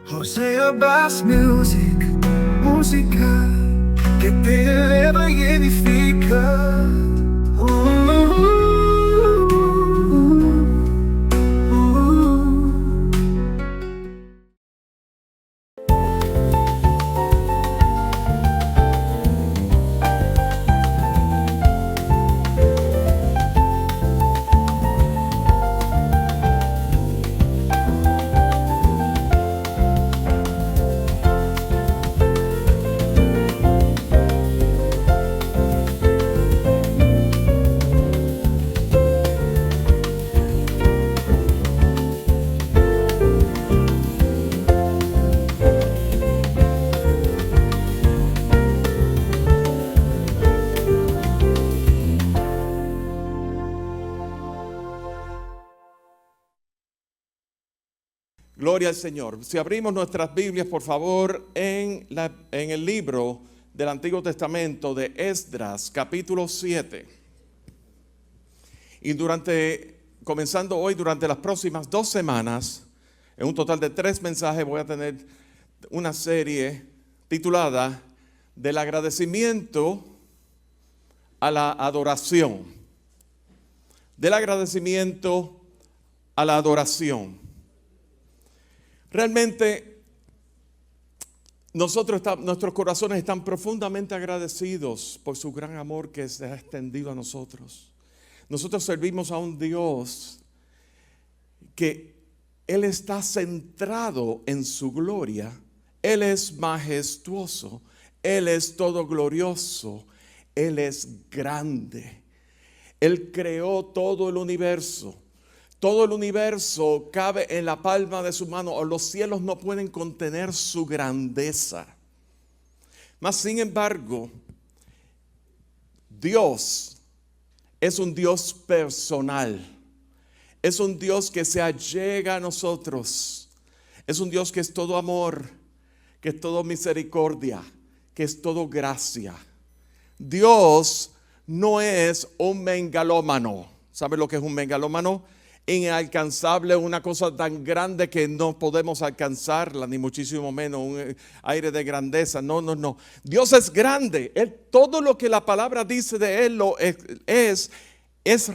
Hosea Bass Music, música que te eleva y edifica. Gloria al Señor. Si abrimos nuestras Biblias, por favor, en el libro del Antiguo Testamento de Esdras, capítulo 7. Y comenzando hoy, durante las próximas 2 semanas, en un total de 3 mensajes, voy a tener una serie titulada Del agradecimiento a la adoración. Del agradecimiento a la adoración. Realmente nuestros corazones están profundamente agradecidos por su gran amor que se ha extendido a nosotros. Nosotros servimos a un Dios que Él está centrado en su gloria. Él es majestuoso, Él es todo glorioso, Él es grande. Él creó todo el universo. Todo el universo cabe en la palma de su mano. Los cielos no pueden contener su grandeza. Mas sin embargo, Dios es un Dios personal. Es un Dios que se allega a nosotros. Es un Dios que es todo amor, que es todo misericordia, que es todo gracia. Dios no es un megalómano. ¿Sabe lo que es un megalómano? Inalcanzable, una cosa tan grande que no podemos alcanzarla, ni muchísimo menos un aire de grandeza. No. Dios es grande. Todo lo que la palabra dice de Él es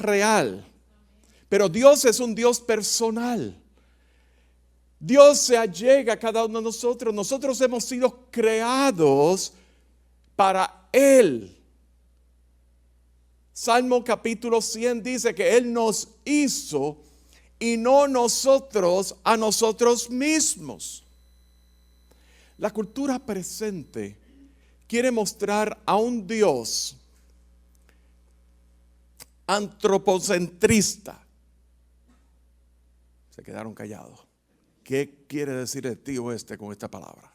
real. Pero Dios es un Dios personal. Dios se allega a cada uno de nosotros. Nosotros hemos sido creados para Él. Salmo capítulo 100 dice que Él nos hizo y no nosotros a nosotros mismos. La cultura presente quiere mostrar a un Dios antropocentrista. Se quedaron callados. ¿Qué quiere decir el tío con esta palabra?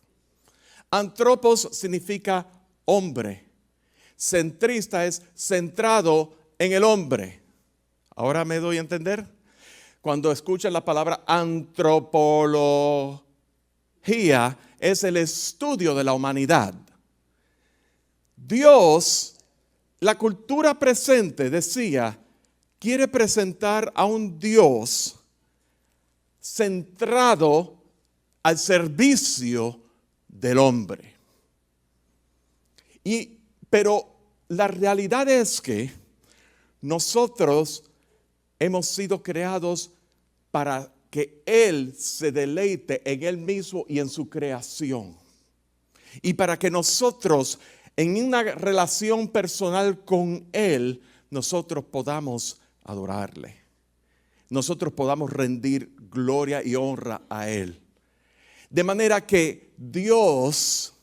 Antropos significa hombre. Centrista es centrado en el hombre. ¿Ahora me doy a entender? Cuando escuchan la palabra antropología, es el estudio de la humanidad. Dios, la cultura presente decía, quiere presentar a un Dios centrado al servicio del hombre. Pero la realidad es que nosotros hemos sido creados para que Él se deleite en Él mismo y en su creación. Y para que nosotros, en una relación personal con Él, nosotros podamos adorarle. Nosotros podamos rendir gloria y honra a Él. De manera que Dios,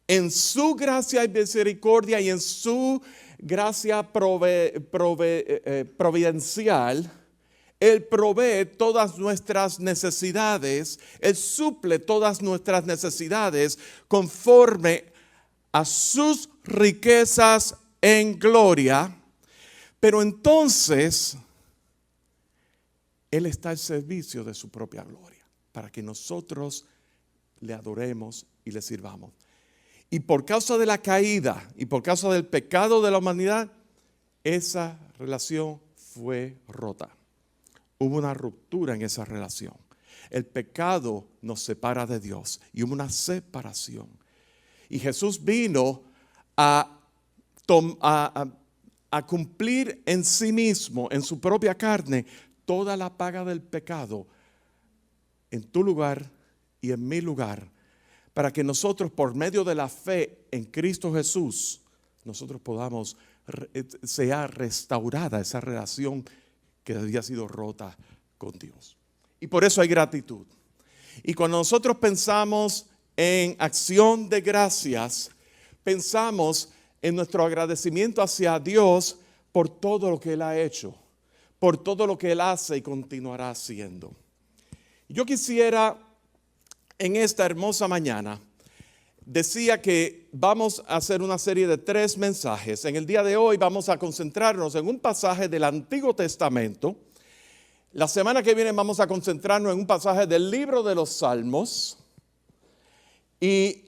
en su gracia y misericordia y en su gracia providencial, Él provee todas nuestras necesidades. Él suple todas nuestras necesidades conforme a sus riquezas en gloria. Pero entonces, Él está al servicio de su propia gloria, para que nosotros le adoremos y le sirvamos. Y por causa de la caída y por causa del pecado de la humanidad, esa relación fue rota. Hubo una ruptura en esa relación. El pecado nos separa de Dios y hubo una separación. Y Jesús vino a cumplir en sí mismo, en su propia carne, toda la paga del pecado en tu lugar y en mi lugar, para que nosotros, por medio de la fe en Cristo Jesús, nosotros podamos, sea restaurada esa relación que había sido rota con Dios. Y por eso hay gratitud. Y cuando nosotros pensamos en acción de gracias, pensamos en nuestro agradecimiento hacia Dios por todo lo que Él ha hecho, por todo lo que Él hace y continuará haciendo. Yo quisiera, en esta hermosa mañana, decía que vamos a hacer una serie de 3 mensajes. En el día de hoy vamos a concentrarnos en un pasaje del Antiguo Testamento. La semana que viene vamos a concentrarnos en un pasaje del libro de los Salmos. Y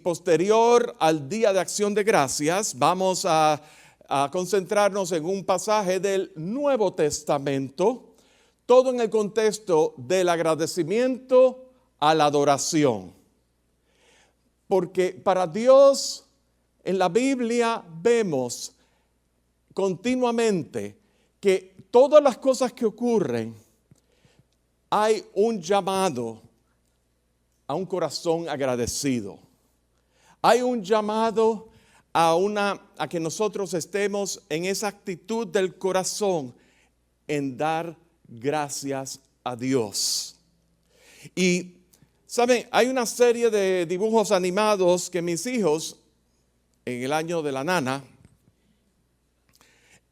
posterior al Día de Acción de Gracias vamos a concentrarnos en un pasaje del Nuevo Testamento. Todo en el contexto del agradecimiento a la adoración. Porque para Dios, en la Biblia vemos continuamente que todas las cosas que ocurren, hay un llamado a un corazón agradecido. Hay un llamado a que nosotros estemos en esa actitud del corazón en dar gracias a Dios. Y, ¿saben? Hay una serie de dibujos animados que mis hijos, en el año de la nana,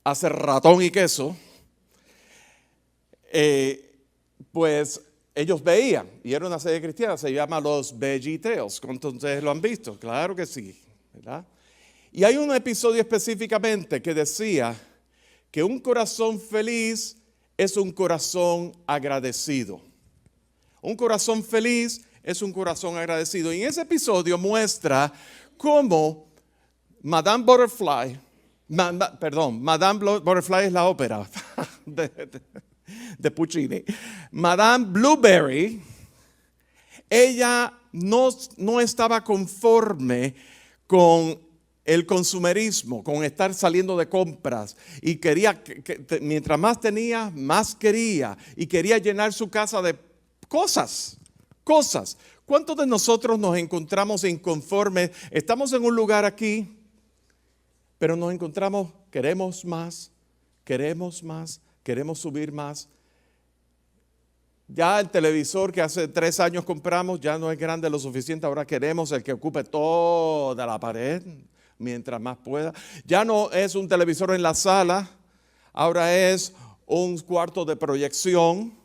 hace ratón y queso, pues ellos veían, y era una serie cristiana, se llama Los VeggieTales. ¿Cuántos de ustedes lo han visto? Claro que sí, ¿verdad? Y hay un episodio específicamente que decía que un corazón feliz es un corazón agradecido. Un corazón feliz es un corazón agradecido. Y en ese episodio muestra cómo Madame Butterfly es la ópera de Puccini. Madame Blueberry, ella no estaba conforme con el consumerismo, con estar saliendo de compras, y quería, mientras más tenía, más quería, y quería llenar su casa de cosas. ¿Cuántos de nosotros nos encontramos inconformes? Estamos en un lugar aquí, pero nos encontramos, queremos más, queremos subir más. Ya el televisor que hace 3 años compramos ya no es grande lo suficiente, ahora queremos el que ocupe toda la pared, mientras más pueda. Ya no es un televisor en la sala, ahora es un cuarto de proyección,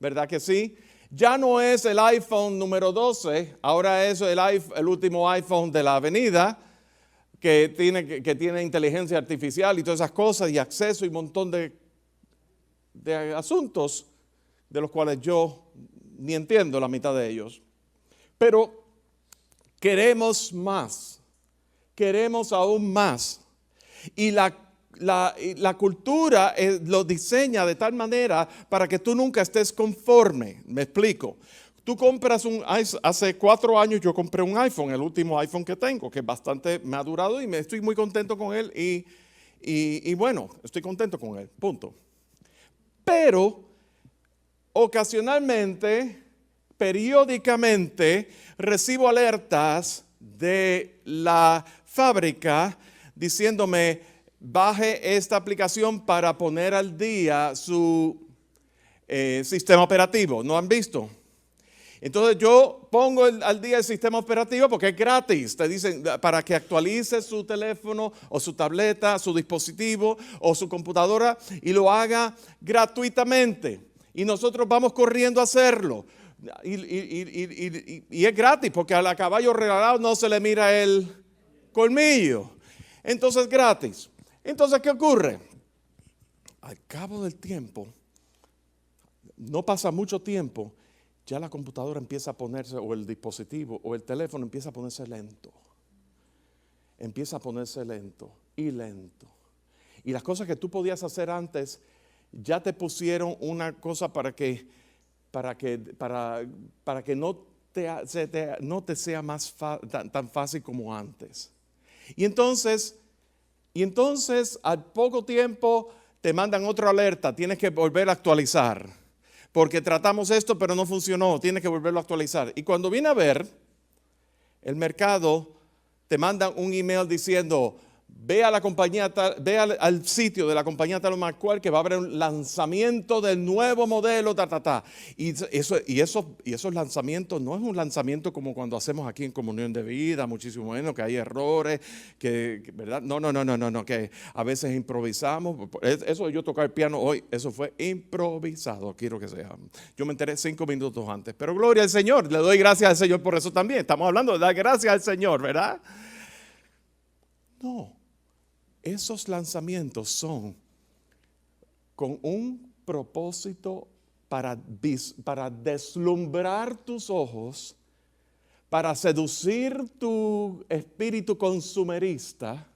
¿verdad que sí? Ya no es el iPhone número 12, ahora es el último iPhone de la avenida, que tiene inteligencia artificial y todas esas cosas, y acceso y un montón de asuntos de los cuales yo ni entiendo la mitad de ellos. Pero queremos más, queremos aún más. Y la cultura lo diseña de tal manera para que tú nunca estés conforme. Me explico. Tú compras hace 4 años yo compré un iPhone, el último iPhone que tengo, que bastante me ha durado y me estoy muy contento con él y bueno, estoy contento con él, punto. Pero ocasionalmente, periódicamente, recibo alertas de la fábrica diciéndome, baje esta aplicación para poner al día su sistema operativo. ¿No han visto? Entonces yo pongo al día el sistema operativo porque es gratis. Te dicen para que actualice su teléfono o su tableta, su dispositivo o su computadora y lo haga gratuitamente. Y nosotros vamos corriendo a hacerlo. Y es gratis porque al caballo regalado no se le mira el colmillo. Entonces es gratis. Entonces, ¿qué ocurre? Al cabo del tiempo, no pasa mucho tiempo, ya la computadora empieza a ponerse, o el dispositivo, o el teléfono empieza a ponerse lento. Empieza a ponerse lento. Y las cosas que tú podías hacer antes, ya te pusieron una cosa para que no te sea tan fácil como antes. Y entonces al poco tiempo te mandan otra alerta, tienes que volver a actualizar. Porque tratamos esto pero no funcionó, tienes que volverlo a actualizar. Y cuando viene a ver, el mercado te mandan un email diciendo, ve a la compañía tal, ve al sitio de la compañía tal o más cual, que va a haber un lanzamiento del nuevo modelo, Y esos lanzamientos no es un lanzamiento como cuando hacemos aquí en Comunión de Vida, muchísimo menos, que hay errores, ¿verdad? No, que a veces improvisamos. Eso de yo tocar el piano hoy, eso fue improvisado, quiero que sea. Yo me enteré 5 minutos antes, pero gloria al Señor, le doy gracias al Señor por eso también. Estamos hablando de dar gracias al Señor, ¿verdad? No. Esos lanzamientos son con un propósito para deslumbrar tus ojos, para seducir tu espíritu consumerista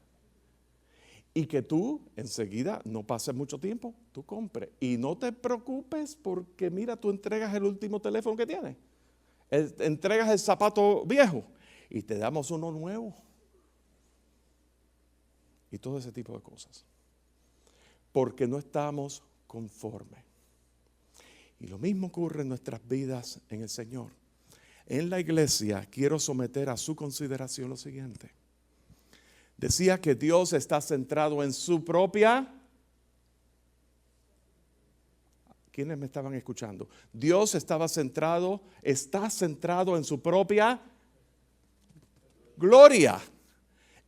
y que tú enseguida, no pase mucho tiempo, tú compres. Y no te preocupes porque mira, tú entregas el último teléfono que tienes, entregas el zapato viejo y te damos uno nuevo. Y todo ese tipo de cosas. Porque no estamos conformes. Y lo mismo ocurre en nuestras vidas en el Señor. En la iglesia quiero someter a su consideración lo siguiente. Decía que Dios está centrado en su propia. ¿Quiénes me estaban escuchando? Dios está centrado en su propia gloria.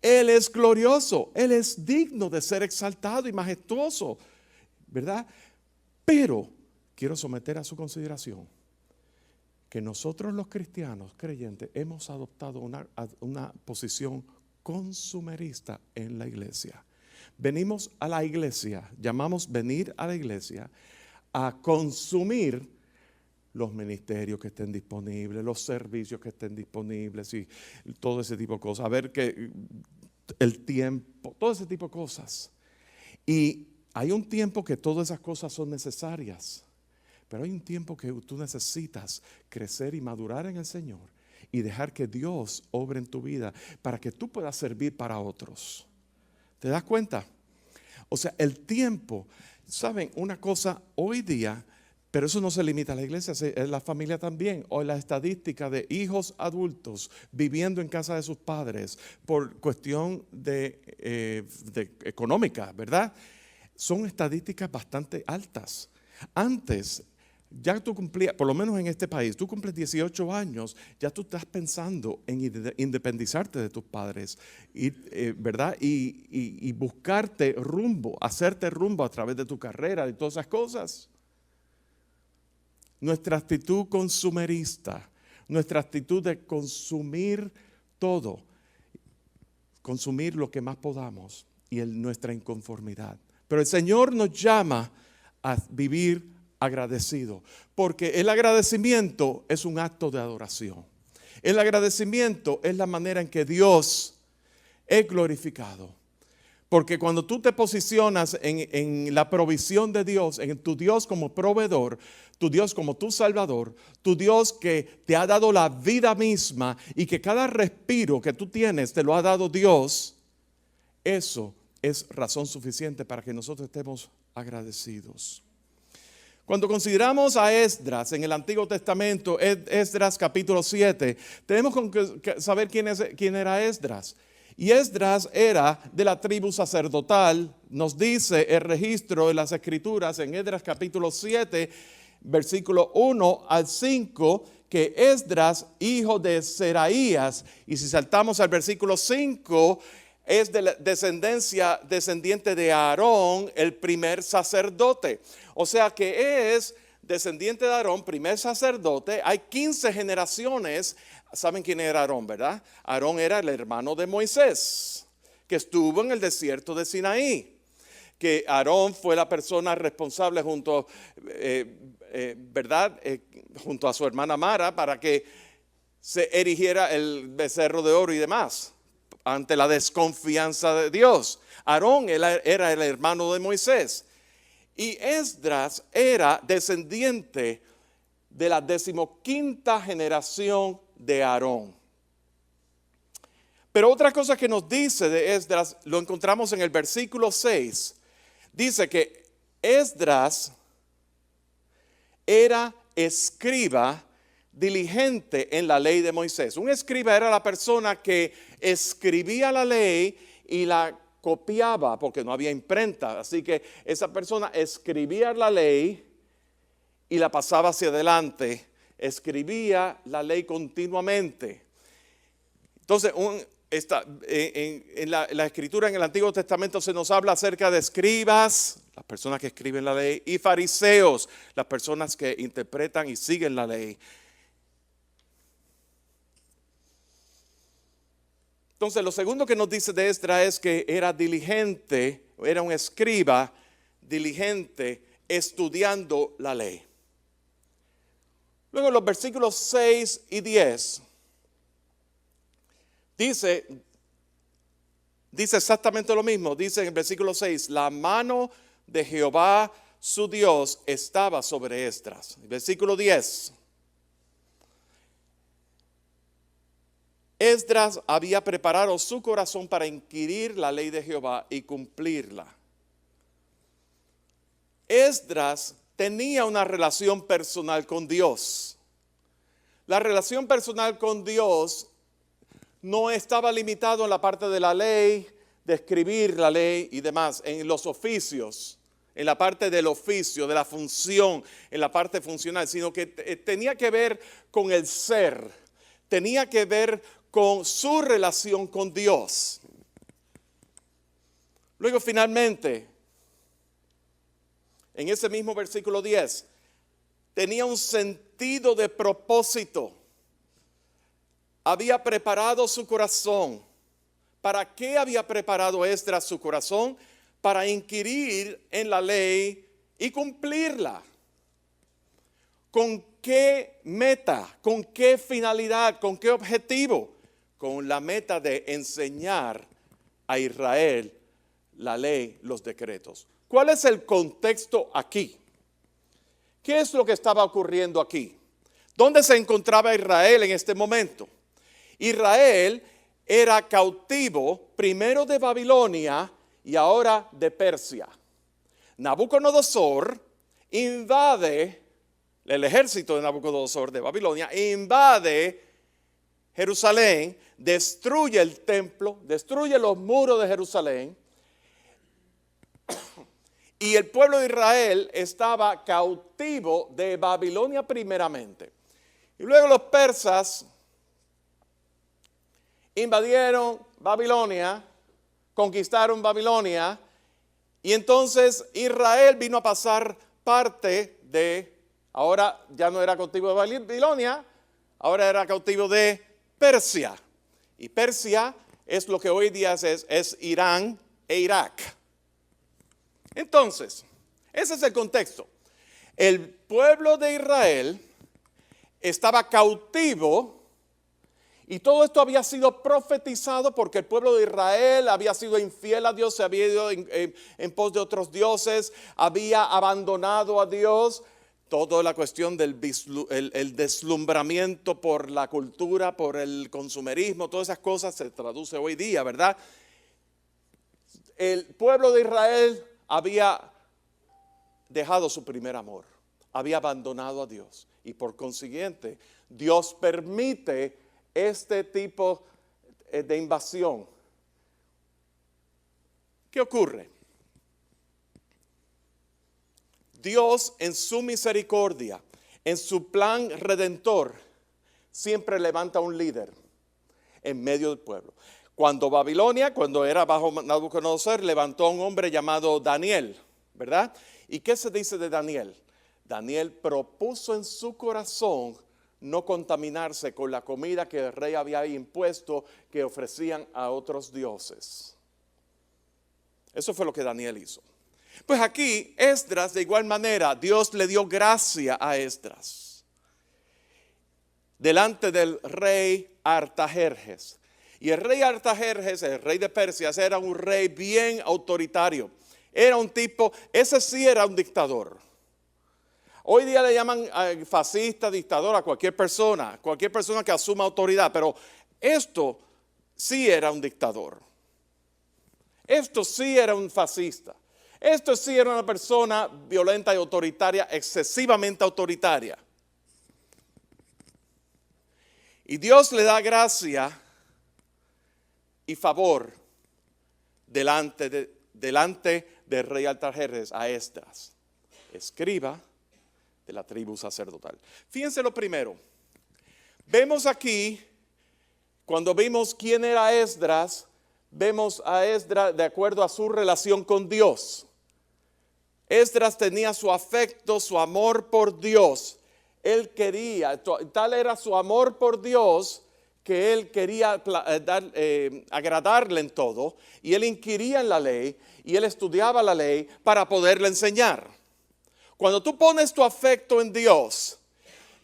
Él es glorioso, Él es digno de ser exaltado y majestuoso, ¿verdad? Pero quiero someter a su consideración que nosotros los cristianos creyentes hemos adoptado una posición consumerista en la iglesia. Venimos a la iglesia, llamamos venir a la iglesia a consumir los ministerios que estén disponibles, los servicios que estén disponibles y todo ese tipo de cosas. A ver que el tiempo, todo ese tipo de cosas. Y hay un tiempo que todas esas cosas son necesarias, pero hay un tiempo que tú necesitas crecer y madurar en el Señor y dejar que Dios obre en tu vida para que tú puedas servir para otros. ¿Te das cuenta? O sea, el tiempo, ¿saben? Una cosa hoy día. Pero eso no se limita a la iglesia, es la familia también. Hoy la estadística de hijos adultos viviendo en casa de sus padres por cuestión de económica, ¿verdad? Son estadísticas bastante altas. Antes, ya tú cumplías, por lo menos en este país, tú cumples 18 años, ya tú estás pensando en independizarte de tus padres, ¿verdad? Y buscarte rumbo, hacerte rumbo a través de tu carrera y todas esas cosas. Nuestra actitud consumerista, nuestra actitud de consumir todo, consumir lo que más podamos y nuestra inconformidad. Pero el Señor nos llama a vivir agradecido, porque el agradecimiento es un acto de adoración. El agradecimiento es la manera en que Dios es glorificado. Porque cuando tú te posicionas en la provisión de Dios, en tu Dios como proveedor, tu Dios como tu salvador, tu Dios que te ha dado la vida misma y que cada respiro que tú tienes te lo ha dado Dios, eso es razón suficiente para que nosotros estemos agradecidos. Cuando consideramos a Esdras en el Antiguo Testamento, Esdras capítulo 7, tenemos que saber quién era Esdras. Y Esdras era de la tribu sacerdotal, nos dice el registro de las Escrituras en Esdras capítulo 7, versículo 1 al 5, que Esdras, hijo de Seraías, y si saltamos al versículo 5, es de la descendiente de Aarón, el primer sacerdote. O sea que es descendiente de Aarón, primer sacerdote. Hay 15 generaciones. ¿Saben quién era Aarón, verdad? Aarón era el hermano de Moisés, que estuvo en el desierto de Sinaí. Que Aarón fue la persona responsable junto a su hermana Mara para que se erigiera el becerro de oro y demás, ante la desconfianza de Dios. Aarón era el hermano de Moisés. Y Esdras era descendiente de la 15ª generación de Aarón. Pero otra cosa que nos dice de Esdras, lo encontramos en el versículo 6. Dice que Esdras era escriba diligente en la ley de Moisés. Un escriba era la persona que escribía la ley y la copiaba porque no había imprenta. Así que esa persona escribía la ley y la pasaba hacia adelante. Escribía la ley continuamente. Entonces, en la escritura en el Antiguo Testamento se nos habla acerca de escribas, las personas que escriben la ley, y fariseos, las personas que interpretan y siguen la ley. Entonces, lo segundo que nos dice de Esdras es que era diligente, era un escriba diligente estudiando la ley. Luego en los versículos 6 y 10 dice exactamente lo mismo. Dice en el versículo 6, la mano de Jehová su Dios estaba sobre Esdras. Versículo 10. Esdras había preparado su corazón para inquirir la ley de Jehová y cumplirla. Esdras tenía una relación personal con Dios. La relación personal con Dios no estaba limitado en la parte de la ley, de escribir la ley y demás, en los oficios, en la parte del oficio, de la función, en la parte funcional, sino que tenía que ver con el ser, tenía que ver con su relación con Dios. Luego finalmente, en ese mismo versículo 10, tenía un sentido de propósito. Había preparado su corazón. ¿Para qué había preparado Esdras su corazón? Para inquirir en la ley y cumplirla. ¿Con qué meta? ¿Con qué finalidad? ¿Con qué objetivo? Con la meta de enseñar a Israel la ley, los decretos. ¿Cuál es el contexto aquí? ¿Qué es lo que estaba ocurriendo aquí? ¿Dónde se encontraba Israel en este momento? Israel era cautivo primero de Babilonia y ahora de Persia. Nabucodonosor invade, el ejército de Nabucodonosor de Babilonia invade Jerusalén, destruye el templo, destruye los muros de Jerusalén. Y el pueblo de Israel estaba cautivo de Babilonia primeramente. Y luego los persas invadieron Babilonia, conquistaron Babilonia. Y entonces Israel vino a pasar parte de, ahora ya no era cautivo de Babilonia, ahora era cautivo de Persia. Y Persia es lo que hoy día es Irán e Irak. Entonces, ese es el contexto. El pueblo de Israel estaba cautivo y todo esto había sido profetizado porque el pueblo de Israel había sido infiel a Dios, se había ido en pos de otros dioses, había abandonado a Dios. Toda la cuestión del el deslumbramiento por la cultura, por el consumerismo, todas esas cosas se traduce hoy día, ¿verdad? El pueblo de Israel había dejado su primer amor, había abandonado a Dios y por consiguiente Dios permite este tipo de invasión. ¿Qué ocurre? Dios en su misericordia, en su plan redentor, siempre levanta un líder en medio del pueblo. Cuando Babilonia, cuando era bajo Nabucodonosor, levantó a un hombre llamado Daniel, ¿verdad? ¿Y qué se dice de Daniel? Daniel propuso en su corazón no contaminarse con la comida que el rey había impuesto que ofrecían a otros dioses. Eso fue lo que Daniel hizo. Pues aquí Esdras, de igual manera, Dios le dio gracia a Esdras delante del rey Artajerjes. Y el rey Artajerjes, el rey de Persia, era un rey bien autoritario. era un tipo, ese sí era un dictador. Hoy día le llaman fascista, dictador a cualquier persona que asuma autoridad, pero esto sí era un dictador. Esto sí era un fascista. Esto sí era una persona violenta y autoritaria, excesivamente autoritaria. Y Dios le da gracia y favor delante del rey Artajerjes a Esdras, escriba de la tribu sacerdotal. Fíjense lo primero. Vemos aquí, cuando vimos quién era Esdras, vemos a Esdras de acuerdo a su relación con Dios. Esdras tenía su afecto, su amor por Dios. Él quería, tal era su amor por Dios, que él quería agradarle en todo, y él inquiría en la ley, y él estudiaba la ley para poderle enseñar. Cuando tú pones tu afecto en Dios,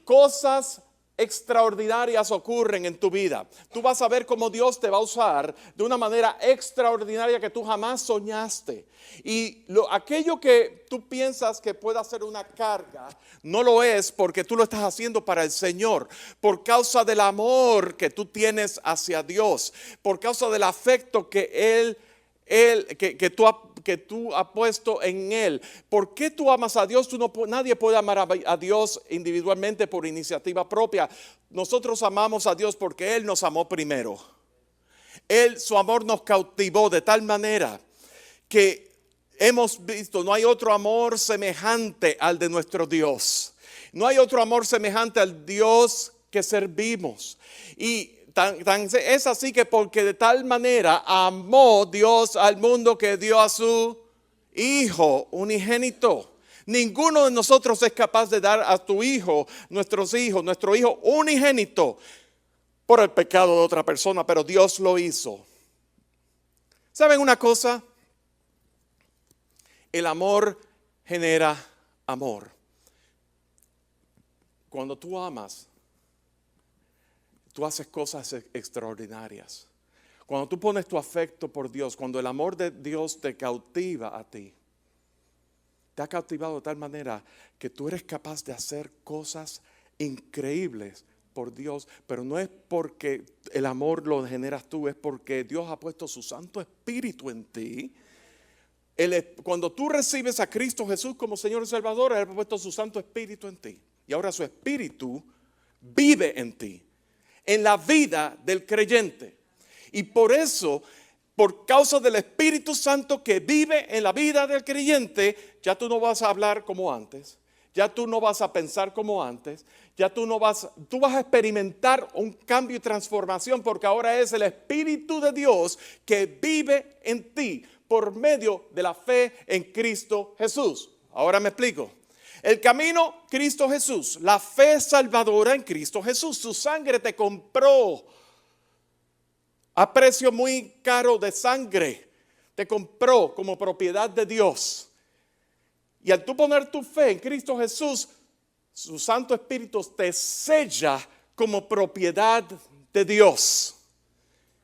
cosas extraordinarias ocurren en tu vida. Tú vas a ver cómo Dios te va a usar de una manera extraordinaria que tú jamás soñaste. Y aquello que tú piensas que pueda ser una carga, no lo es, porque tú lo estás haciendo para el Señor, por causa del amor que tú tienes hacia Dios, por causa del afecto que tú has puesto en Él. ¿Por qué tú amas a Dios? Nadie puede amar a Dios individualmente por iniciativa propia. Nosotros amamos a Dios porque Él nos amó primero. Su amor nos cautivó de tal manera que hemos visto, no hay otro amor semejante al de nuestro Dios. No hay otro amor semejante al Dios que servimos. Y es así que porque de tal manera amó Dios al mundo que dio a su Hijo unigénito. Ninguno de nosotros es capaz de dar a tu hijo, nuestro hijo unigénito por el pecado de otra persona, pero Dios lo hizo. ¿Saben una cosa? El amor genera amor. Cuando tú amas, tú haces cosas extraordinarias. Cuando tú pones tu afecto por Dios, cuando el amor de Dios te cautiva a ti, te ha cautivado de tal manera que tú eres capaz de hacer cosas increíbles por Dios, pero no es porque el amor lo generas tú, es porque Dios ha puesto su Santo Espíritu en ti. Cuando tú recibes a Cristo Jesús como Señor y Salvador, Él ha puesto su Santo Espíritu en ti. Y ahora su Espíritu vive en ti, en la vida del creyente. Y por eso, por causa del Espíritu Santo que vive en la vida del creyente, ya tú no vas a hablar como antes, ya tú no vas a pensar como antes, tú vas a experimentar un cambio y transformación, porque ahora es el Espíritu de Dios que vive en ti por medio de la fe en Cristo Jesús. Ahora me explico. El camino, Cristo Jesús, la fe salvadora en Cristo Jesús. Su sangre te compró a precio muy caro de sangre. Te compró como propiedad de Dios. Y al tú poner tu fe en Cristo Jesús, su Santo Espíritu te sella como propiedad de Dios.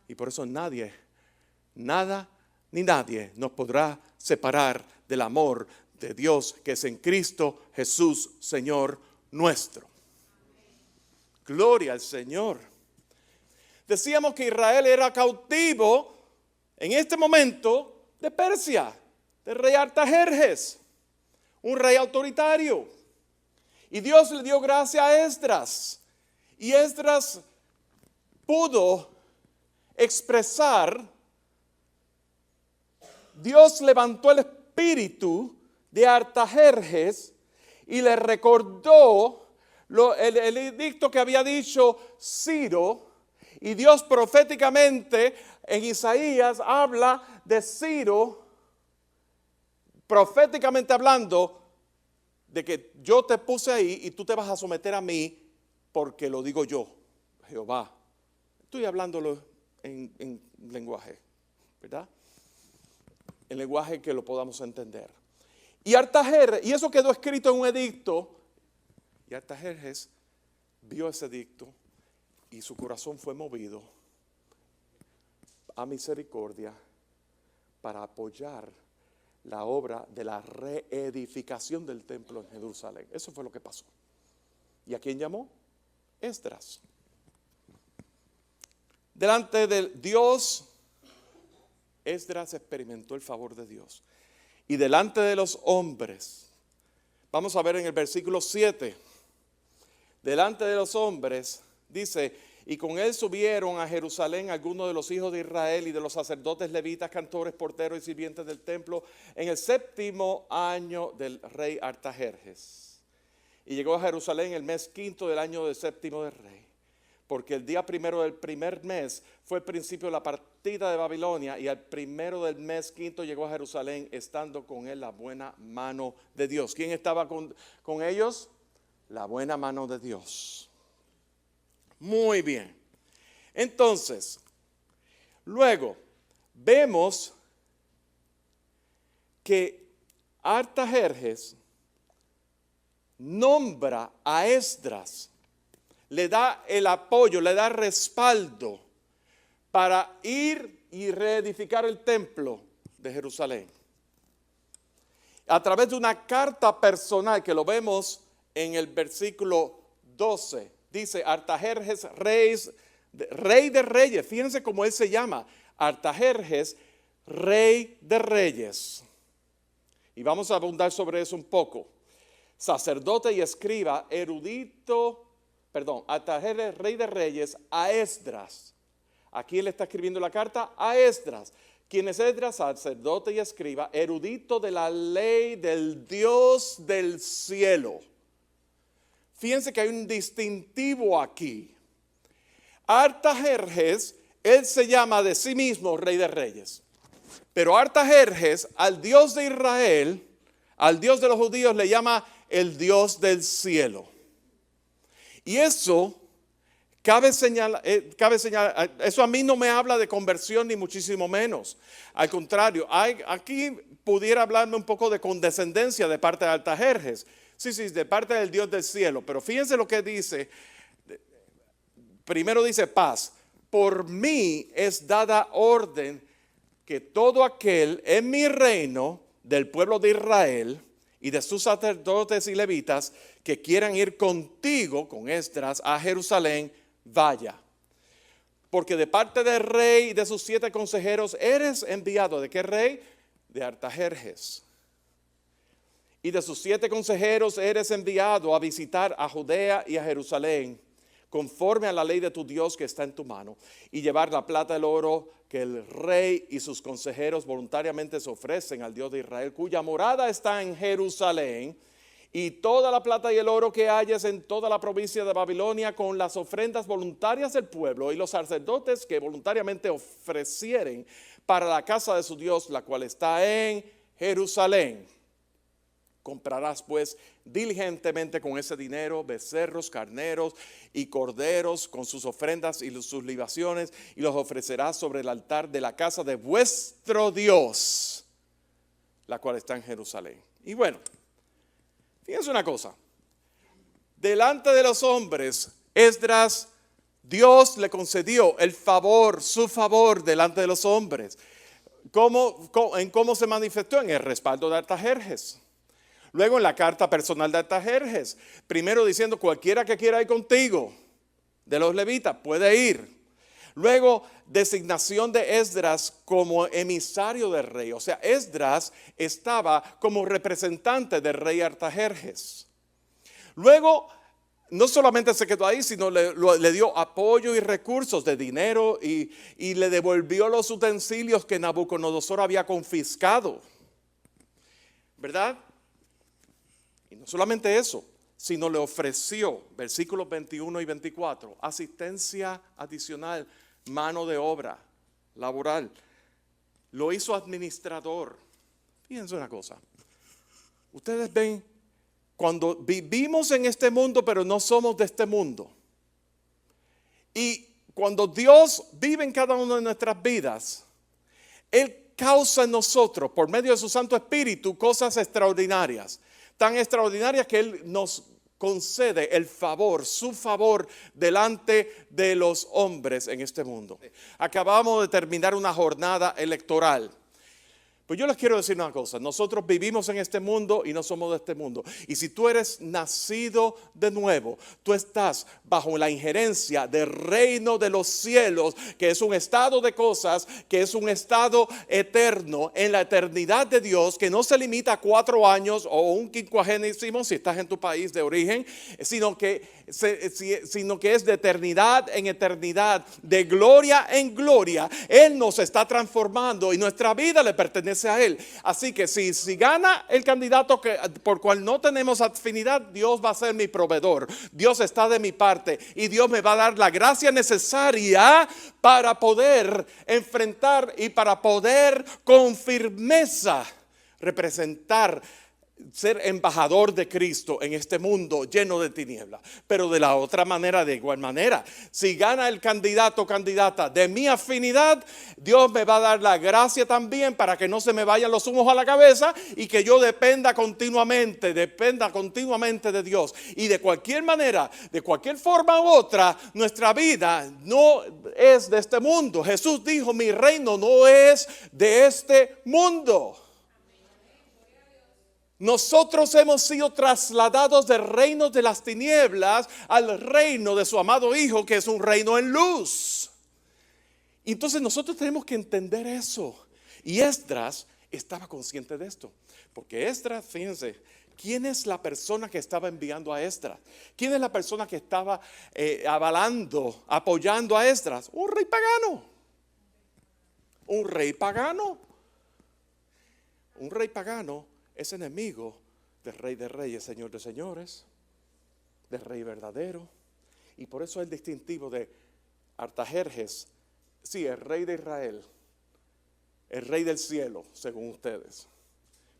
Y por eso nadie nos podrá separar del amor de Dios que es en Cristo Jesús, Señor nuestro. Gloria al Señor. Decíamos que Israel era cautivo en este momento de Persia, del rey Artajerjes, un rey autoritario. Y Dios le dio gracia a Esdras. Y Esdras pudo expresar, Dios levantó el espíritu de Artajerjes y le recordó el edicto que había dicho Ciro. Y Dios proféticamente en Isaías habla de Ciro, proféticamente hablando de que yo te puse ahí y tú te vas a someter a mí porque lo digo yo, Jehová. Estoy hablándolo en lenguaje, ¿verdad? En lenguaje que lo podamos entender. Y eso quedó escrito en un edicto, y Artajerjes vio ese edicto y su corazón fue movido a misericordia para apoyar la obra de la reedificación del templo en Jerusalén. Eso fue lo que pasó. ¿Y a quién llamó? Esdras. Delante de Dios, Esdras experimentó el favor de Dios. Y delante de los hombres, vamos a ver en el versículo 7, delante de los hombres, dice, y con él subieron a Jerusalén algunos de los hijos de Israel y de los sacerdotes, levitas, cantores, porteros y sirvientes del templo en el 7º año del rey Artajerjes. Y llegó a Jerusalén el mes 5º del año del 7º del rey, porque el día 1 del primer mes fue el principio de la partida de Babilonia, y al 1 del mes 5 llegó a Jerusalén, estando con él la buena mano de Dios. ¿Quién estaba con ellos? La buena mano de Dios. Muy bien. Entonces, luego vemos que Artajerjes nombra a Esdras, le da el apoyo, le da respaldo para ir y reedificar el templo de Jerusalén. A través de una carta personal que lo vemos en el versículo 12, dice Artajerjes, rey de reyes. Fíjense cómo él se llama, Artajerjes, rey de reyes. Y vamos a abundar sobre eso un poco. Sacerdote y escriba, Artajerjes, rey de reyes, a Esdras. ¿A quién le está escribiendo la carta? A Esdras. ¿Quién es Esdras? Sacerdote y escriba, erudito de la ley del Dios del cielo. Fíjense que hay un distintivo aquí. Artajerjes, él se llama de sí mismo rey de reyes. Pero Artajerjes, al Dios de Israel, al Dios de los judíos, le llama el Dios del cielo. Y eso cabe señalar, eso a mí no me habla de conversión ni muchísimo menos. Al contrario, aquí pudiera hablarme un poco de condescendencia de parte de Artajerjes. Sí, de parte del Dios del cielo. Pero fíjense lo que dice. Primero dice paz. Por mí es dada orden que todo aquel en mi reino del pueblo de Israel y de sus sacerdotes y levitas que quieran ir contigo, con Esdras, a Jerusalén, vaya. Porque de parte del rey y de sus 7 consejeros eres enviado. ¿De qué rey? De Artajerjes. Y de sus 7 consejeros eres enviado a visitar a Judea y a Jerusalén, conforme a la ley de tu Dios que está en tu mano, y llevar la plata y el oro que el rey y sus consejeros voluntariamente se ofrecen al Dios de Israel, cuya morada está en Jerusalén, y toda la plata y el oro que hayas en toda la provincia de Babilonia, con las ofrendas voluntarias del pueblo y los sacerdotes que voluntariamente ofrecieren para la casa de su Dios, la cual está en Jerusalén. Comprarás pues diligentemente con ese dinero becerros, carneros y corderos con sus ofrendas y sus libaciones, y los ofrecerás sobre el altar de la casa de vuestro Dios, la cual está en Jerusalén. Y bueno, fíjense una cosa. Delante de los hombres, Esdras, Dios le concedió el favor, su favor delante de los hombres. ¿En cómo se manifestó? En el respaldo de Artajerjes. Luego en la carta personal de Artajerjes, primero diciendo cualquiera que quiera ir contigo, de los levitas, puede ir. Luego designación de Esdras como emisario del rey. O sea, Esdras estaba como representante del rey Artajerjes. Luego no solamente se quedó ahí, sino le dio apoyo y recursos de dinero y le devolvió los utensilios que Nabucodonosor había confiscado. ¿Verdad? Y no solamente eso, sino le ofreció, versículos 21 y 24, asistencia adicional, mano de obra laboral. Lo hizo administrador. Fíjense una cosa. Ustedes ven, cuando vivimos en este mundo, pero no somos de este mundo. Y cuando Dios vive en cada una de nuestras vidas, Él causa en nosotros, por medio de su Santo Espíritu, cosas extraordinarias. Tan extraordinarias que Él nos concede el favor, su favor delante de los hombres en este mundo. Acabamos de terminar una jornada electoral. Pues yo les quiero decir una cosa, nosotros vivimos en este mundo y no somos de este mundo. Y si tú eres nacido de nuevo, tú estás bajo la injerencia del reino de los cielos, que es un estado de cosas, que es un estado eterno, en la eternidad de Dios, que no se limita a 4 años o un quincuagésimo si estás en tu país de origen, sino que es de eternidad en eternidad, de gloria en gloria. Él nos está transformando y nuestra vida le pertenece a Él. Así que si gana el candidato por cual no tenemos afinidad, Dios va a ser mi proveedor. Dios está de mi parte y Dios me va a dar la gracia necesaria para poder enfrentar y para poder con firmeza representar, ser embajador de Cristo en este mundo lleno de tinieblas. Pero de la otra manera, de igual manera, si gana el candidato o candidata de mi afinidad, Dios me va a dar la gracia también para que no se me vayan los humos a la cabeza y que yo dependa continuamente de Dios. Y de cualquier manera, de cualquier forma u otra, nuestra vida no es de este mundo. Jesús dijo, mi reino no es de este mundo. Nosotros hemos sido trasladados del reino de las tinieblas al reino de su amado Hijo, que es un reino en luz. Y entonces nosotros tenemos que entender eso. Y Esdras estaba consciente de esto. Porque Esdras, fíjense, ¿quién es la persona que estaba enviando a Esdras? ¿Quién es la persona que estaba apoyando a Esdras? Un rey pagano. Un rey pagano. Un rey pagano es enemigo del Rey de Reyes, Señor de Señores, del Rey verdadero. Y por eso el distintivo de Artajerjes, sí, el Rey de Israel, el Rey del cielo, según ustedes.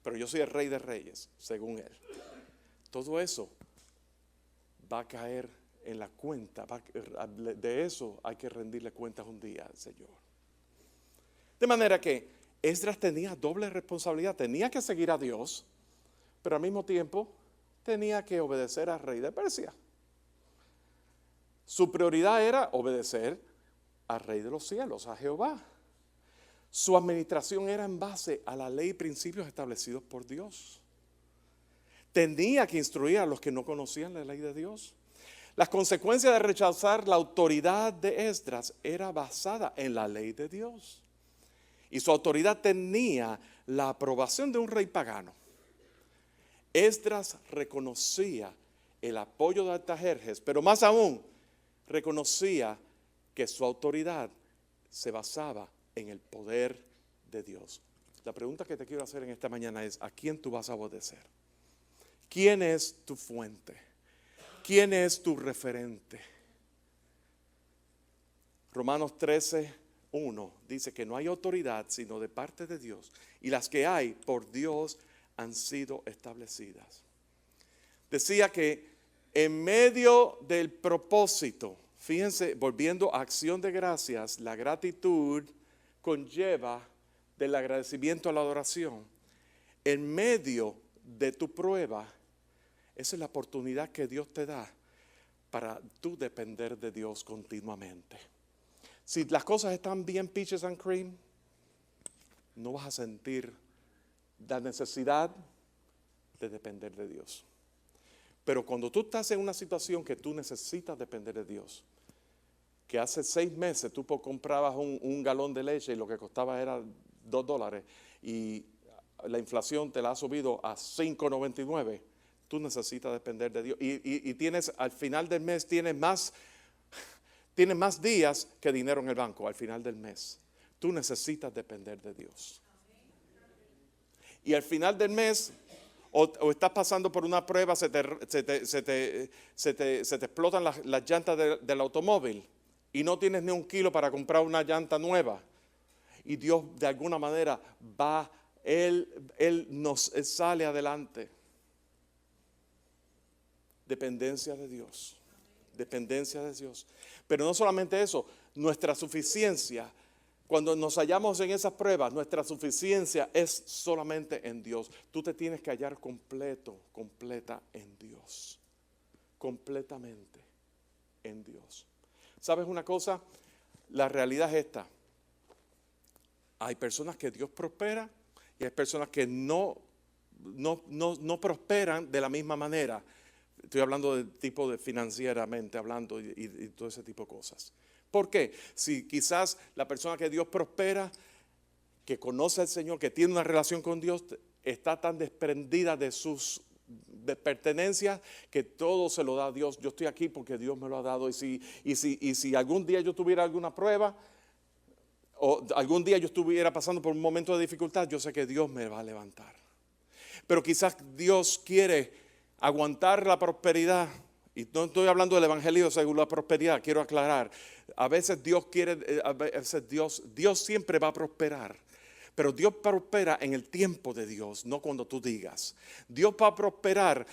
Pero yo soy el Rey de Reyes, según él. Todo eso va a caer en la cuenta. De eso hay que rendirle cuentas un día al Señor. De manera que Esdras tenía doble responsabilidad, tenía que seguir a Dios, pero al mismo tiempo tenía que obedecer al rey de Persia. Su prioridad era obedecer al rey de los cielos, a Jehová. Su administración era en base a la ley y principios establecidos por Dios. Tenía que instruir a los que no conocían la ley de Dios. Las consecuencias de rechazar la autoridad de Esdras era basada en la ley de Dios. Y su autoridad tenía la aprobación de un rey pagano. Esdras reconocía el apoyo de Artajerjes, pero más aún, reconocía que su autoridad se basaba en el poder de Dios. La pregunta que te quiero hacer en esta mañana es, ¿a quién tú vas a obedecer? ¿Quién es tu fuente? ¿Quién es tu referente? Romanos 13:1 dice que no hay autoridad sino de parte de Dios, y las que hay por Dios han sido establecidas. Decía que en medio del propósito, fíjense, volviendo a acción de gracias, la gratitud conlleva del agradecimiento a la adoración. En medio de tu prueba, esa es la oportunidad que Dios te da para tú depender de Dios continuamente. Si las cosas están bien peaches and cream, no vas a sentir la necesidad de depender de Dios. Pero cuando tú estás en una situación que tú necesitas depender de Dios, que hace 6 meses tú comprabas un galón de leche y lo que costaba era $2 y la inflación te la ha subido a $5.99, tú necesitas depender de Dios. Y tienes, al final del mes, tienes más días que dinero en el banco al final del mes. Tú necesitas depender de Dios. Y al final del mes, o estás pasando por una prueba, se te explotan las llantas del automóvil y no tienes ni un kilo para comprar una llanta nueva. Y Dios de alguna manera Él nos sale adelante. Dependencia de Dios. Dependencia de Dios. Pero no solamente eso, nuestra suficiencia, cuando nos hallamos en esas pruebas, nuestra suficiencia es solamente en Dios. Tú te tienes que hallar completa en Dios. Completamente en Dios. ¿Sabes una cosa? La realidad es esta. Hay personas que Dios prospera y hay personas que no prosperan de la misma manera. Estoy hablando de tipo de financieramente hablando y todo ese tipo de cosas. ¿Por qué? Si quizás la persona que Dios prospera, que conoce al Señor, que tiene una relación con Dios, está tan desprendida de sus pertenencias que todo se lo da a Dios. Yo estoy aquí porque Dios me lo ha dado. Y si algún día yo tuviera alguna prueba o algún día yo estuviera pasando por un momento de dificultad, yo sé que Dios me va a levantar. Pero quizás Dios quiere aguantar la prosperidad. Y no estoy hablando del evangelio según la prosperidad, quiero aclarar. A veces Dios quiere, a veces Dios siempre va a prosperar. Pero Dios prospera en el tiempo de Dios, no cuando tú digas. Dios va a prosperar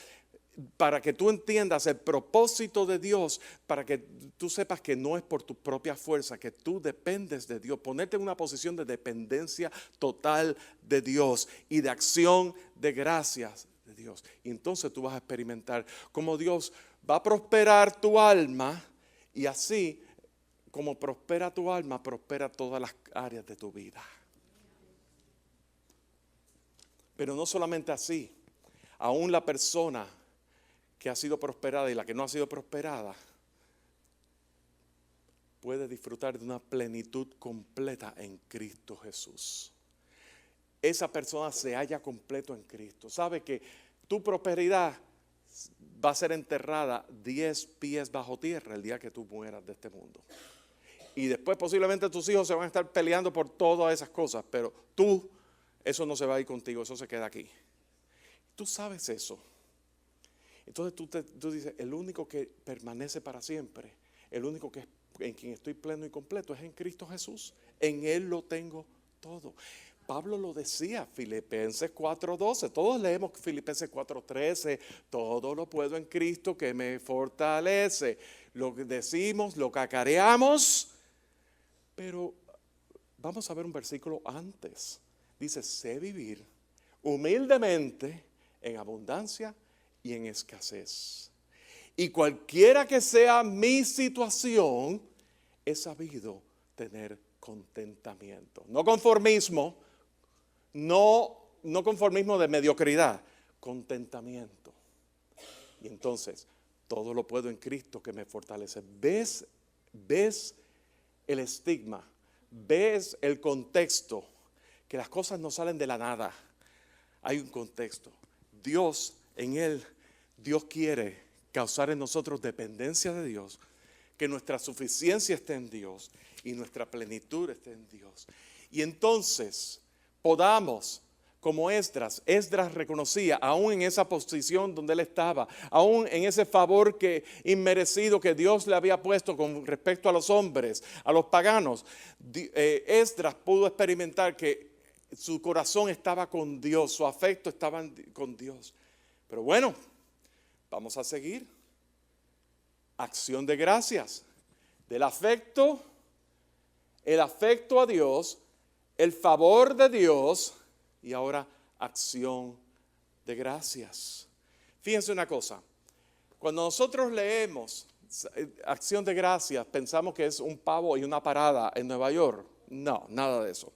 para que tú entiendas el propósito de Dios, para que tú sepas que no es por tu propia fuerza, que tú dependes de Dios. Ponerte en una posición de dependencia total de Dios y de acción de gracias de Dios. Y entonces tú vas a experimentar cómo Dios va a prosperar tu alma y así como prospera tu alma, prospera todas las áreas de tu vida. Pero no solamente así, aún la persona que ha sido prosperada y la que no ha sido prosperada puede disfrutar de una plenitud completa en Cristo Jesús. Esa persona se halla completo en Cristo. Sabe que tu prosperidad va a ser enterrada 10 pies bajo tierra el día que tú mueras de este mundo. Y después posiblemente tus hijos se van a estar peleando por todas esas cosas, pero tú, eso no se va a ir contigo, eso se queda aquí. Tú sabes eso. Entonces tú dices, el único que permanece para siempre, el único que en quien estoy pleno y completo es en Cristo Jesús. En Él lo tengo todo. Pablo lo decía, Filipenses 4:12, todos leemos Filipenses 4:13, todo lo puedo en Cristo que me fortalece. Lo que decimos, lo cacareamos, pero vamos a ver un versículo antes. Dice, sé vivir humildemente en abundancia y en escasez. Y cualquiera que sea mi situación, he sabido tener contentamiento. No conformismo, no conformismo de mediocridad, contentamiento. Y entonces, todo lo puedo en Cristo que me fortalece. ¿Ves el estigma? ¿Ves el contexto? Que las cosas no salen de la nada. Hay un contexto. Dios, en Él, Dios quiere causar en nosotros dependencia de Dios, que nuestra suficiencia esté en Dios y nuestra plenitud esté en Dios. Y entonces podamos, como Esdras reconocía, aún en esa posición donde él estaba, aún en ese favor inmerecido que Dios le había puesto con respecto a los hombres, a los paganos, Esdras pudo experimentar que su corazón estaba con Dios, su afecto estaba con Dios. Pero bueno, vamos a seguir. Acción de gracias. Del afecto, el afecto a Dios, el favor de Dios y ahora acción de gracias. Fíjense una cosa, cuando nosotros leemos acción de gracias, pensamos que es un pavo y una parada en Nueva York. No, nada de eso.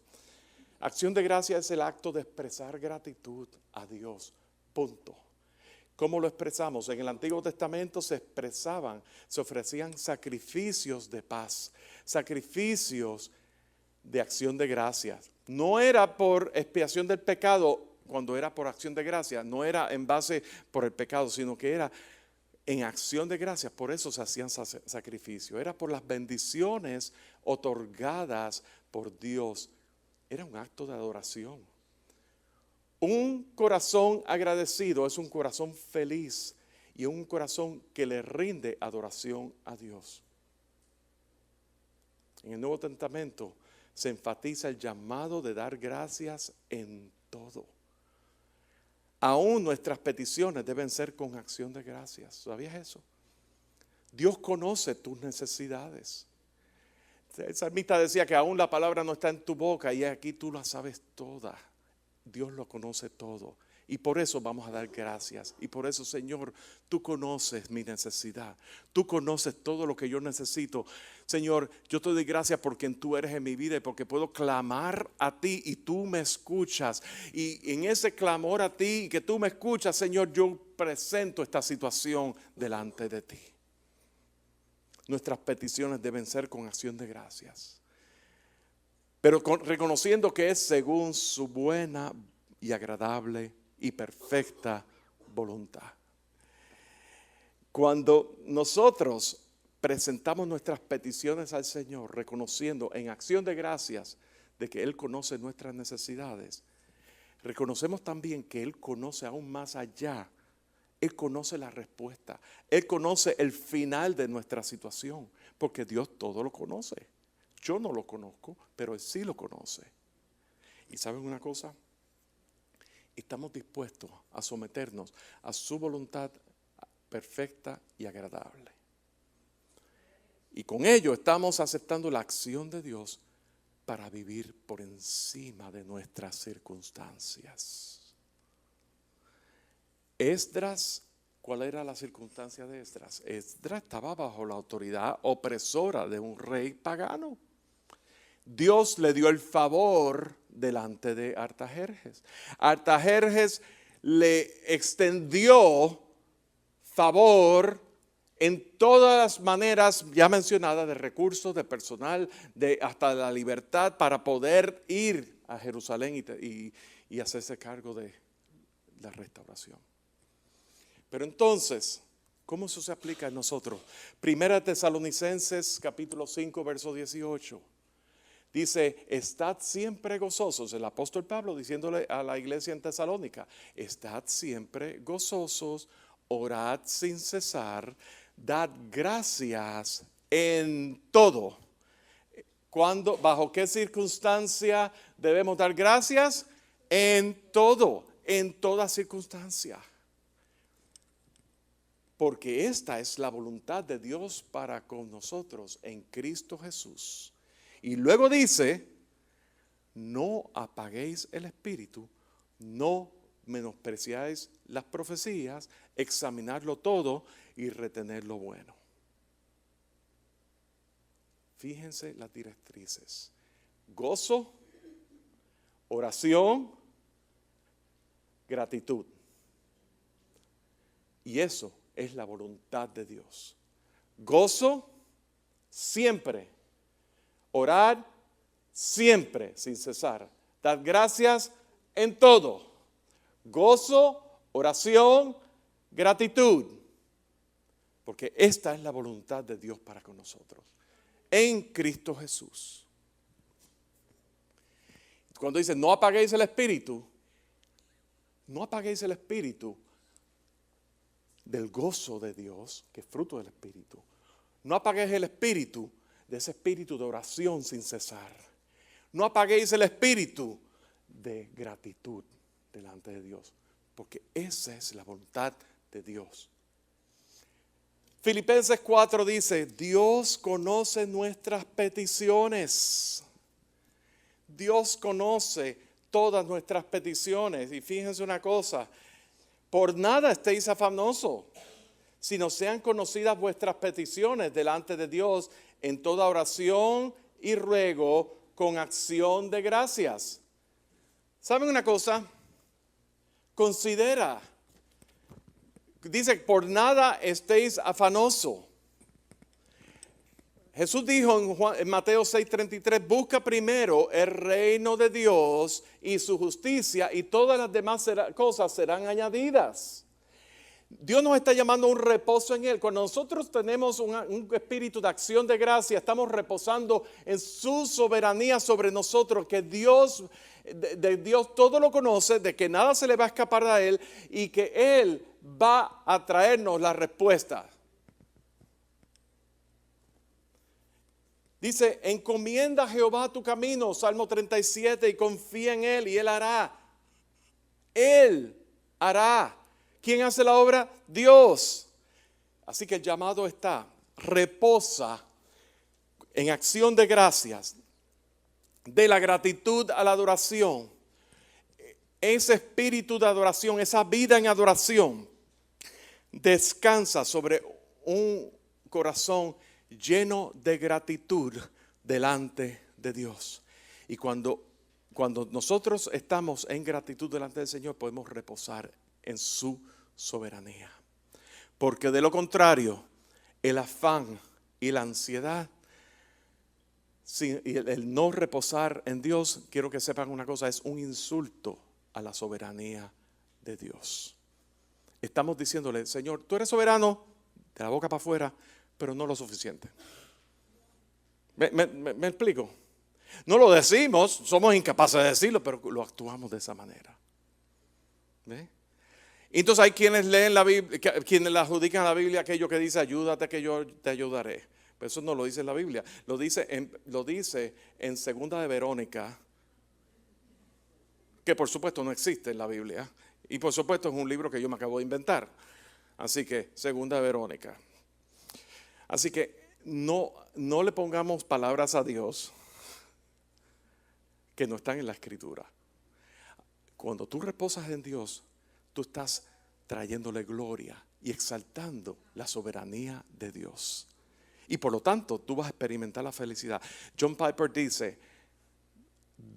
Acción de gracias es el acto de expresar gratitud a Dios, punto. ¿Cómo lo expresamos? En el Antiguo Testamento se ofrecían sacrificios de paz, sacrificios de acción de gracias. No era por expiación del pecado, cuando era por acción de gracias, no era en base por el pecado, sino que era en acción de gracias. Por eso se hacían sacrificios. Era por las bendiciones otorgadas por Dios. Era un acto de adoración. Un corazón agradecido es un corazón feliz y un corazón que le rinde adoración a Dios. En el Nuevo Testamento se enfatiza el llamado de dar gracias en todo. Aún nuestras peticiones deben ser con acción de gracias. ¿Sabías eso? Dios conoce tus necesidades. El salmista decía que aún la palabra no está en tu boca y aquí tú la sabes toda. Dios lo conoce todo Y por eso vamos a dar gracias. Y por eso, Señor, tú conoces mi necesidad. Tú conoces todo lo que yo necesito. Señor, yo te doy gracias por quien tú eres en mi vida y porque puedo clamar a ti y tú me escuchas. Y en ese clamor a ti y que tú me escuchas, Señor, yo presento esta situación delante de ti. Nuestras peticiones deben ser con acción de gracias. Pero reconociendo que es según su buena y agradable y perfecta voluntad. Cuando nosotros presentamos nuestras peticiones al Señor, reconociendo en acción de gracias de que Él conoce nuestras necesidades, reconocemos también que Él conoce aún más allá. Él conoce la respuesta. Él conoce el final de nuestra situación, porque Dios todo lo conoce. Yo no lo conozco, pero Él sí lo conoce. ¿Y saben una cosa? Estamos dispuestos a someternos a su voluntad perfecta y agradable. Y con ello estamos aceptando la acción de Dios para vivir por encima de nuestras circunstancias. Esdras, ¿cuál era la circunstancia de Esdras? Esdras estaba bajo la autoridad opresora de un rey pagano. Dios le dio el favor delante de Artajerjes. Artajerjes le extendió favor en todas las maneras ya mencionadas, de recursos, de personal, de hasta la libertad para poder ir a Jerusalén y hacerse cargo de la restauración. Pero entonces, ¿cómo eso se aplica a nosotros? Primera Tesalonicenses capítulo 5 verso 18. Dice, estad siempre gozosos. El apóstol Pablo diciéndole a la iglesia en Tesalónica, estad siempre gozosos, orad sin cesar, dad gracias en todo. ¿Cuándo, bajo qué circunstancia debemos dar gracias? En todo, en toda circunstancia. Porque esta es la voluntad de Dios para con nosotros en Cristo Jesús. Y luego dice, no apaguéis el espíritu, no menospreciáis las profecías, examinarlo todo y retener lo bueno. Fíjense las directrices: gozo, oración, gratitud. Y eso es la voluntad de Dios. Gozo siempre. Orar siempre sin cesar. Dar gracias en todo. Gozo, oración, gratitud. Porque esta es la voluntad de Dios para con nosotros. En Cristo Jesús. Cuando dice no apaguéis el espíritu, no apaguéis el espíritu del gozo de Dios, que es fruto del espíritu. No apaguéis el espíritu de ese espíritu de oración sin cesar. No apaguéis el espíritu de gratitud delante de Dios, porque esa es la voluntad de Dios. Filipenses 4 dice, Dios conoce nuestras peticiones. Dios conoce todas nuestras peticiones. Y fíjense una cosa, por nada estéis afanosos, sino sean conocidas vuestras peticiones delante de Dios en toda oración y ruego con acción de gracias. ¿Saben una cosa? Considera, dice, por nada estéis afanosos. Jesús dijo en Mateo 6:33, busca primero el reino de Dios y su justicia y todas las demás cosas serán añadidas. Dios nos está llamando a un reposo en Él. Cuando nosotros tenemos un espíritu de acción de gracia, estamos reposando en su soberanía sobre nosotros, que Dios, de Dios todo lo conoce, de que nada se le va a escapar a Él y que Él va a traernos la respuesta. Dice, encomienda a Jehová tu camino, Salmo 37, y confía en Él y Él hará. Él hará. ¿Quién hace la obra? Dios. Así que el llamado está, reposa en acción de gracias, de la gratitud a la adoración. ese espíritu de adoración, esa vida en adoración, descansa sobre un corazón lleno de gratitud delante de Dios. Y cuando nosotros estamos en gratitud delante del Señor, podemos reposar en su soberanía. Porque de lo contrario, el afán y la ansiedad, y el no reposar en Dios, quiero que sepan una cosa, es un insulto a la soberanía de Dios. Estamos diciéndole, Señor, tú eres soberano de la boca para afuera, pero no lo suficiente. ¿Me explico? No lo decimos, somos incapaces de decirlo, pero lo actuamos de esa manera. ¿Ve? Entonces hay quienes leen la Biblia, quienes le adjudican a la Biblia aquello que dice, ayúdate que yo te ayudaré. Pero eso no lo dice en la Biblia, lo dice en Segunda de Verónica, que por supuesto no existe en la Biblia. Y por supuesto es un libro que yo me acabo de inventar. Así que, Segunda de Verónica. Así que no le pongamos palabras a Dios que no están en la Escritura. Cuando tú reposas en Dios, tú estás trayéndole gloria y exaltando la soberanía de Dios. Y por lo tanto, tú vas a experimentar la felicidad. John Piper dice,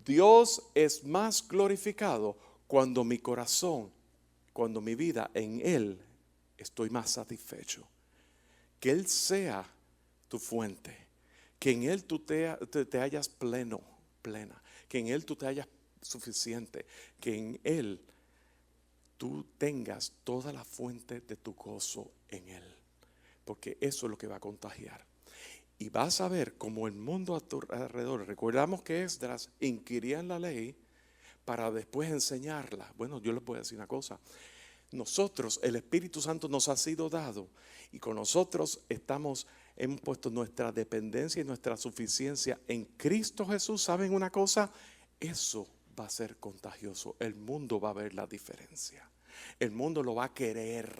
Dios es más glorificado cuando mi corazón, cuando mi vida en Él estoy más satisfecho. Que Él sea tu fuente, que en Él tú te hallas plena, que en Él tú te hallas suficiente, que en Él tú tengas toda la fuente de tu gozo en Él. Porque eso es lo que va a contagiar. Y vas a ver como el mundo a tu alrededor, recordamos que Esdras inquiría en la ley para después enseñarla. Bueno, yo les voy a decir una cosa. Nosotros, el Espíritu Santo nos ha sido dado y con nosotros hemos puesto nuestra dependencia y nuestra suficiencia en Cristo Jesús. ¿Saben una cosa? Eso va a ser contagioso. El mundo va a ver la diferencia. El mundo lo va a querer,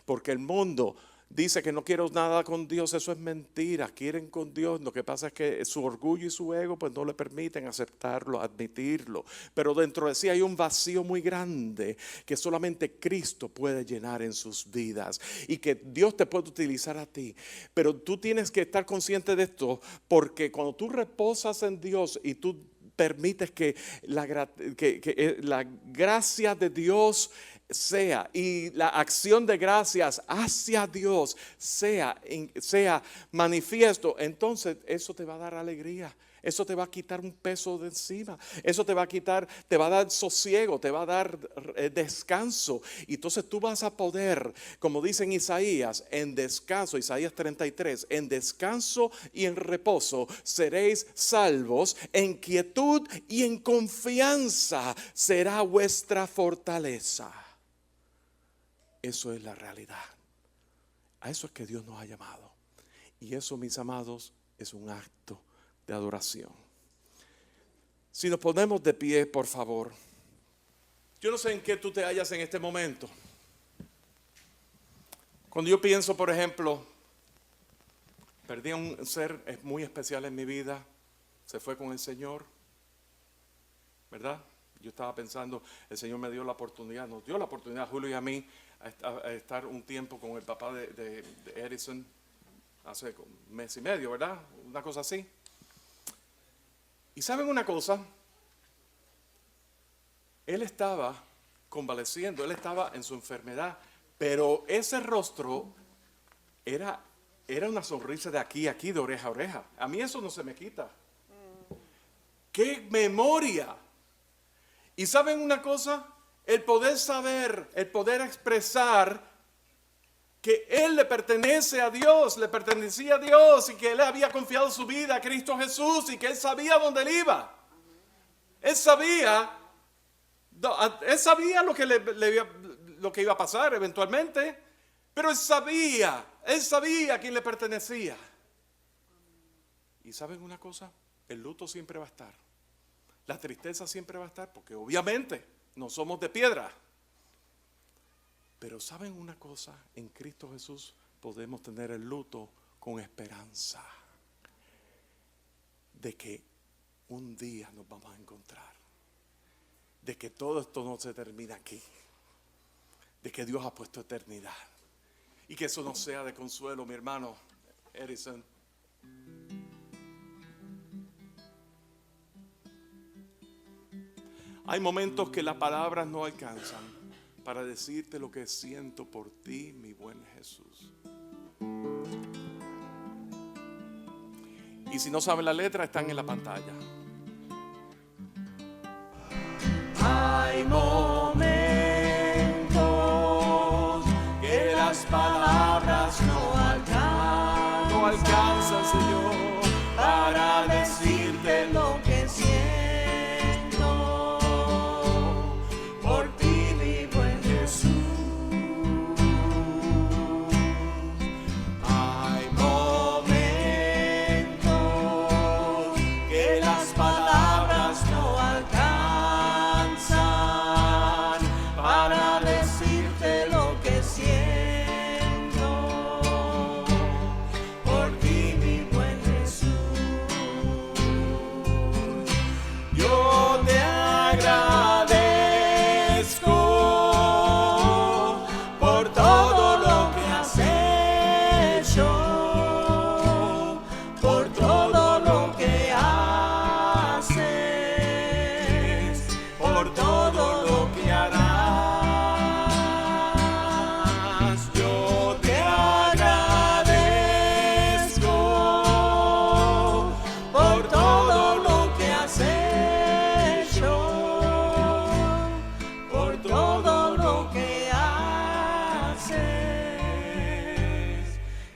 porque el mundo dice que no quiero nada con Dios. Eso es mentira. Quieren con Dios. Lo que pasa es que su orgullo y su ego pues no le permiten aceptarlo, admitirlo. Pero dentro de sí hay un vacío muy grande que solamente Cristo puede llenar en sus vidas. Y que Dios te puede utilizar a ti. Pero tú tienes que estar consciente de esto, porque cuando tú reposas en Dios y tú permites que la gracia de Dios sea y la acción de gracias hacia Dios sea manifiesto, entonces eso te va a dar alegría. Eso te va a quitar un peso de encima. Eso te va a dar sosiego, te va a dar descanso. Y entonces tú vas a poder, como dice en Isaías, en descanso, Isaías 33, en descanso y en reposo seréis salvos, en quietud y en confianza será vuestra fortaleza. Eso es la realidad. A eso es que Dios nos ha llamado. Y eso, mis amados, es un acto de adoración. Si nos ponemos de pie, por favor. Yo no sé en qué tú te hallas en este momento. Cuando yo pienso, por ejemplo, perdí a un ser muy especial en mi vida, se fue con el Señor, ¿verdad? Yo estaba pensando, el Señor me dio la oportunidad, nos dio la oportunidad a Julio y a mí a estar un tiempo con el papá de Edison, hace un mes y medio, ¿verdad? Una cosa así. Y ¿saben una cosa? Él estaba convaleciendo, él estaba en su enfermedad, pero ese rostro era una sonrisa de aquí a aquí, de oreja a oreja. A mí eso no se me quita. ¡Qué memoria! Y ¿saben una cosa? El poder saber, el poder expresar que él le pertenece a Dios, le pertenecía a Dios y que él había confiado su vida a Cristo Jesús y que él sabía dónde él iba. Él sabía lo que iba a pasar eventualmente, pero él sabía a quién le pertenecía. Y ¿saben una cosa? El luto siempre va a estar. La tristeza siempre va a estar, porque obviamente no somos de piedra. Pero ¿saben una cosa? En Cristo Jesús podemos tener el luto con esperanza de que un día nos vamos a encontrar. de que todo esto no se termina aquí, de que Dios ha puesto eternidad y que eso no sea de consuelo, mi hermano Edison. Hay momentos que las palabras no alcanzan para decirte lo que siento por ti, mi buen Jesús. Y si no saben la letra, están en la pantalla. Hay momentos que las palabras no alcanzan, Señor, para decirte lo que siento por ti, mi buen Jesús. Hay momentos que las palabras no alcanzan para decirte lo que siento por ti, mi buen Jesús. Yo te agradezco por todo lo que has hecho, por todo lo que haces, por todo lo que harás. Yo te agradezco por todo lo que has hecho, por todo lo que haces,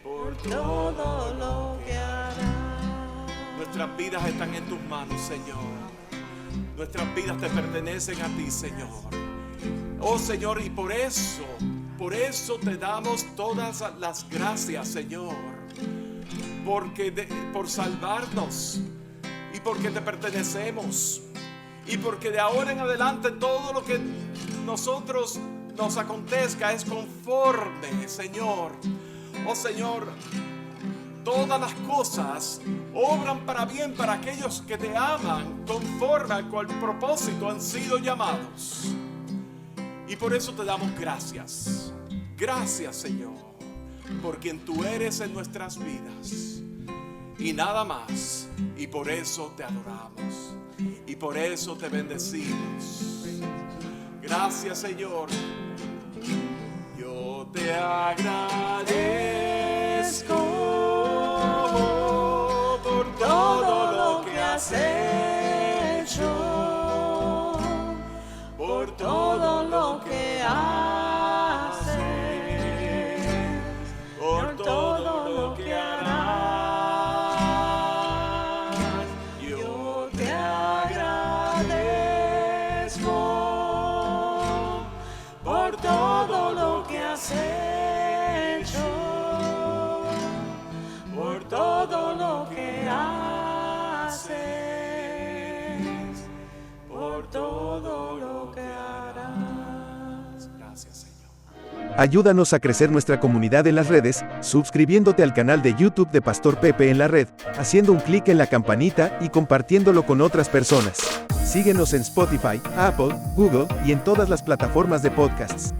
por todo lo que harás. Nuestras vidas están en tus manos, Señor. Nuestras vidas te pertenecen a ti, Señor. Oh, Señor, y por eso te damos todas las gracias, Señor. Por salvarnos y porque te pertenecemos. Y porque de ahora en adelante todo lo que nosotros nos acontezca es conforme, Señor. Oh, Señor, todas las cosas obran para bien para aquellos que te aman, conforme al cual propósito han sido llamados. Y por eso te damos gracias. Gracias, Señor, por quien tú eres en nuestras vidas. Y nada más. Y por eso te adoramos. Y por eso te bendecimos. Gracias, Señor. Yo te agradezco por todo lo que has hecho, por todo lo que haces, por todo lo que harás. Yo te agradezco por todo lo que has hecho, por todo lo que haces, por todo lo que harás. Gracias, Señor. Ayúdanos a crecer nuestra comunidad en las redes, suscribiéndote al canal de YouTube de Pastor Pepe en la Red, haciendo un clic en la campanita y compartiéndolo con otras personas. Síguenos en Spotify, Apple, Google y en todas las plataformas de podcasts.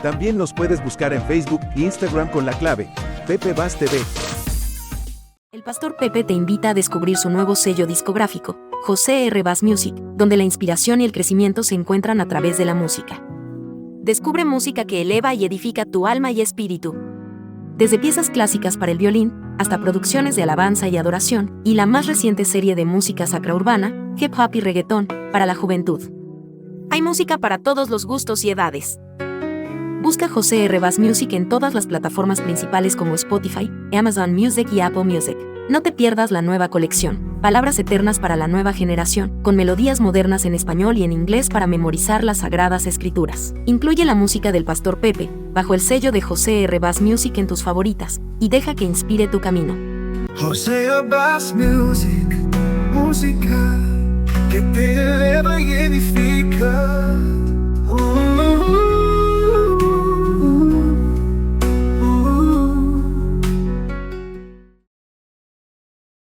También nos puedes buscar en Facebook e Instagram con la clave Pepe Bass TV. El Pastor Pepe te invita a descubrir su nuevo sello discográfico, José R. Bass Music, donde la inspiración y el crecimiento se encuentran a través de la música. Descubre música que eleva y edifica tu alma y espíritu. Desde piezas clásicas para el violín, hasta producciones de alabanza y adoración, y la más reciente serie de música sacra urbana, hip hop y reggaetón, para la juventud. Hay música para todos los gustos y edades. Busca José R. Bass Music en todas las plataformas principales como Spotify, Amazon Music y Apple Music. No te pierdas la nueva colección, Palabras Eternas para la Nueva Generación, con melodías modernas en español y en inglés para memorizar las Sagradas Escrituras. Incluye la música del Pastor Pepe, bajo el sello de José R. Bass Music en tus favoritas, y deja que inspire tu camino. José R. Bass Music, música que te eleva y edifica.